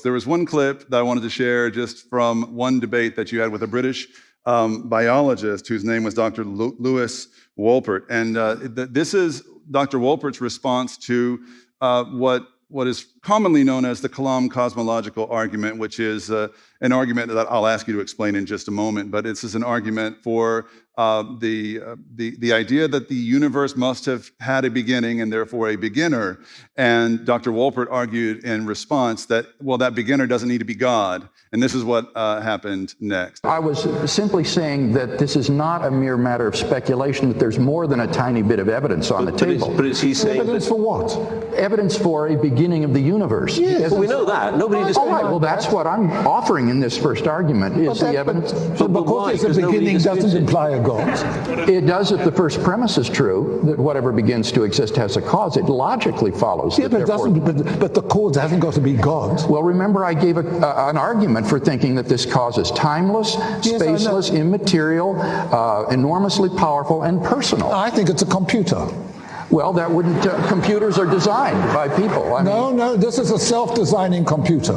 There was one clip that I wanted to share just from one debate that you had with a British biologist whose name was Dr. Lewis Wolpert. And this is Dr. Wolpert's response to what is commonly known as the Kalam cosmological argument, which is an argument that I'll ask you to explain in just a moment. But this is an argument for the idea that the universe must have had a beginning and therefore a beginner. And Dr. Wolpert argued in response that, well, that beginner doesn't need to be God. And this is what happened next. I was simply saying that this is not a mere matter of speculation, that there's more than a tiny bit of evidence on the table. But is he saying evidence for what? Evidence for a beginning of the universe. Yes. Well, we know that. Nobody All disagrees. right, well, that's what I'm offering in this first argument, is the evidence. But because there's a beginning doesn't imply a God. It does if the first premise is true, that whatever begins to exist has a cause. It logically follows. Yeah, but it doesn't. But the cause hasn't got to be God. Well, remember I gave an argument for thinking that this cause is timeless, spaceless, immaterial, enormously powerful, and personal. I think it's a computer. Well, that wouldn't. Computers are designed by people. No, this is a self-designing computer.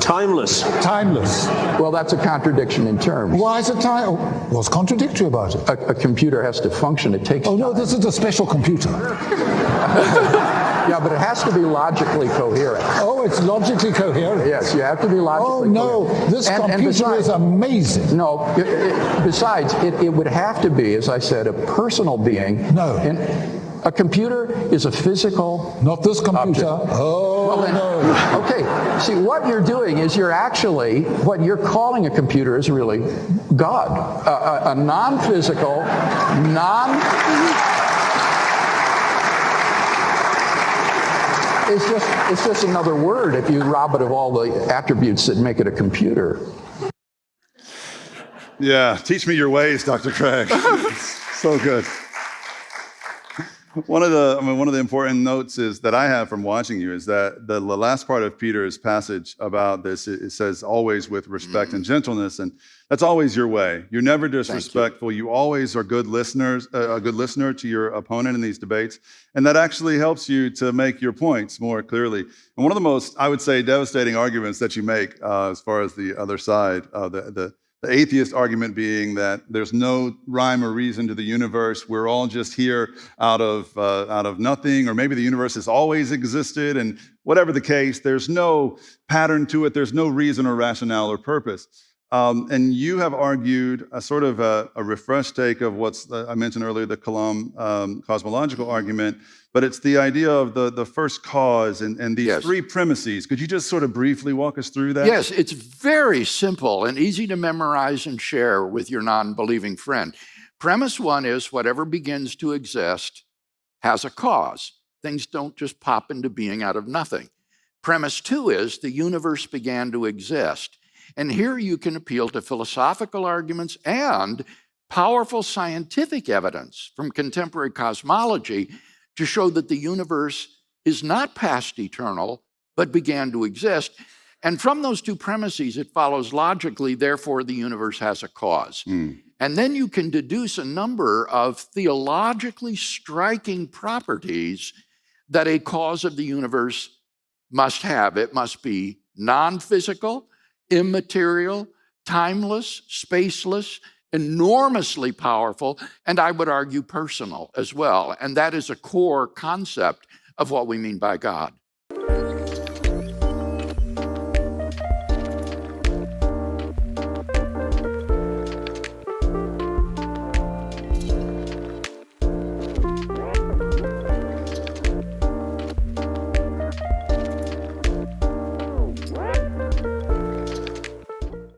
Timeless. Timeless. Well, that's a contradiction in terms. Why is it time? What's contradictory about it? A computer has to function. It takes Oh, no, time. this is a special computer. Yeah, but it has to be logically coherent. Oh, it's logically coherent. Yes, you have to be logically coherent. Oh, no, this computer besides, is amazing. No, besides, it would have to be, as I said, a personal being. No. And a computer is a physical Not this computer. object. Oh, Well, then, no. okay, see, what you're doing is what you're calling a computer is really God. A non-physical, It's just another word if you rob it of all the attributes that make it a computer. Yeah, teach me your ways, Dr. Craig. So good. One of the important notes is that I have from watching you is that the last part of Peter's passage about this, it says always with respect and gentleness, and that's always your way. You're never disrespectful. You always are good listeners, a good listener to your opponent in these debates, and that actually helps you to make your points more clearly. And one of the most, I would say, devastating arguments that you make as far as the other side, the atheist argument being that there's no rhyme or reason to the universe. We're all just here out of nothing, or maybe the universe has always existed, and whatever the case, there's no pattern to it. There's no reason or rationale or purpose. And you have argued a sort of a refreshed take of I mentioned earlier, the Kalam cosmological argument, but it's the idea of the first cause and these three premises. Could you just sort of briefly walk us through that? Yes, it's very simple and easy to memorize and share with your non-believing friend. Premise one is whatever begins to exist has a cause. Things don't just pop into being out of nothing. Premise two is the universe began to exist. And here you can appeal to philosophical arguments and powerful scientific evidence from contemporary cosmology to show that the universe is not past eternal, but began to exist. And from those two premises, it follows logically, therefore, the universe has a cause. And then you can deduce a number of theologically striking properties that a cause of the universe must have. It must be non-physical, immaterial, timeless, spaceless, enormously powerful, and I would argue personal as well. And that is a core concept of what we mean by God.